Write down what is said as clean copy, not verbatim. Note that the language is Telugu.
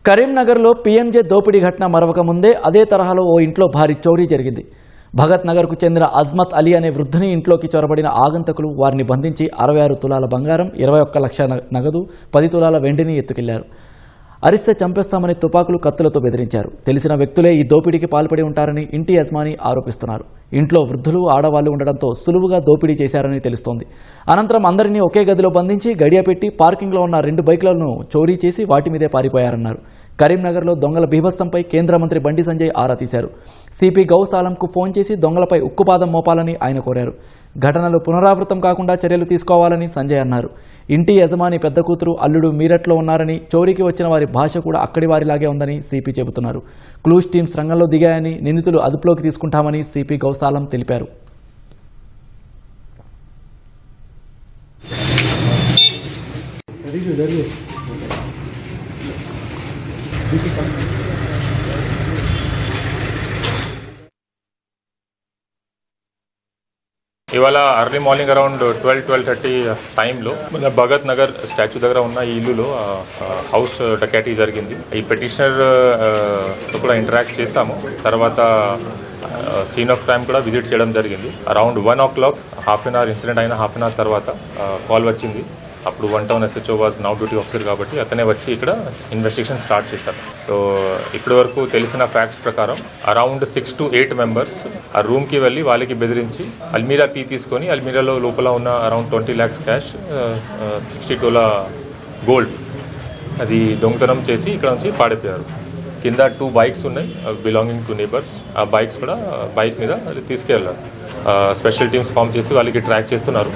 కరీంనగర్లో పీఎంజే దోపిడీ ఘటన మరవక ముందే అదే తరహాలో ఓ ఇంట్లో భారీ చోరీ జరిగింది. భగత్ నగర్కు చెందిన అజ్మత్ అలీ అనే వృద్ధుని ఇంట్లోకి చొరబడిన ఆగంతకులు వారిని బంధించి 66 తులాల బంగారం, 21 లక్షల నగదు, 10 తులాల వెండిని ఎత్తుకెళ్లారు. అరిస్తే చంపేస్తామని తుపాకులు, కత్తులతో బెదిరించారు. తెలిసిన వ్యక్తులే ఈ దోపిడీకి పాల్పడి ఉంటారని ఇంటి యజమాని ఆరోపిస్తున్నారు. ఇంట్లో వృద్ధులు, ఆడవాళ్లు ఉండడంతో సులువుగా దోపిడీ చేశారని తెలుస్తోంది. అనంతరం అందరినీ ఒకే గదిలో బంధించి గడియపెట్టి పార్కింగ్లో ఉన్న 2 బైకులను చోరీ చేసి వాటి మీదే పారిపోయారన్నారు. కరీంనగర్లో దొంగల బీభత్సంపై కేంద్ర మంత్రి బండి సంజయ్ ఆరా తీశారు. సిపి గౌస్ ఆలంకు ఫోన్ చేసి దొంగలపై ఉక్కుపాదం మోపాలని ఆయన కోరారు. ఘటనలు పునరావృతం కాకుండా చర్యలు తీసుకోవాలని సంజయ్ అన్నారు. ఇంటి యజమాని పెద్ద కూతురు, అల్లుడు మీరట్లో ఉన్నారని, చోరీకి వచ్చిన వారి భాష కూడా అక్కడి వారిలాగే ఉందని సిపి చెబుతున్నారు. క్లూస్ టీమ్స్ రంగంలో దిగాయని, నిందితులు అదుపులోకి తీసుకుంటామని సిపి గౌస్ ఆలం తెలిపారు. ఇవాళ అర్లీ మార్నింగ్ అరౌండ్ 12-12:30 టైంలో మన భగత్ నగర్ స్టాచ్యూ దగ్గర ఉన్న ఈ ఇల్లులో హౌస్ డకాటీ జరిగింది. ఈ పిటిషనర్ తో కూడా ఇంటరాక్ట్ చేశాము. తర్వాత సీన్ ఆఫ్ క్రైమ్ కూడా విజిట్ చేయడం జరిగింది. Around 1 o'clock half an hour incident అయిన హాఫ్ అన్ అవర్ తర్వాత కాల్ వచ్చింది. అప్పుడు 1 town SHO was now duty officer కాబట్టి అతనే వచ్చి ఇక్కడ ఇన్వెస్టిగేషన్ స్టార్ట్ చేశారు. సో ఇప్పటి వరకు తెలిసిన ఫ్యాక్ట్స్ ప్రకారం అరౌండ్ 6 to 8 మెంబర్స్ ఆ రూమ్ కి వెళ్లి వాళ్ళకి బెదిరించి అల్మీరా తీసుకొని అల్మీరాలో లోపల ఉన్న around 20 lakhs cash, 60 tola gold అది దొంగతనం చేసి ఇక్కడ నుంచి పాడిపోయారు. కింద 2 బైక్స్ ఉన్నాయి బిలాంగింగ్ టు నేబర్స్. ఆ బైక్స్ కూడా బైక్ మీద తీసుకెళ్లారు. స్పెషల్ టీమ్స్ ఫామ్ చేసి వాళ్ళకి ట్రాక్ చేస్తున్నారు.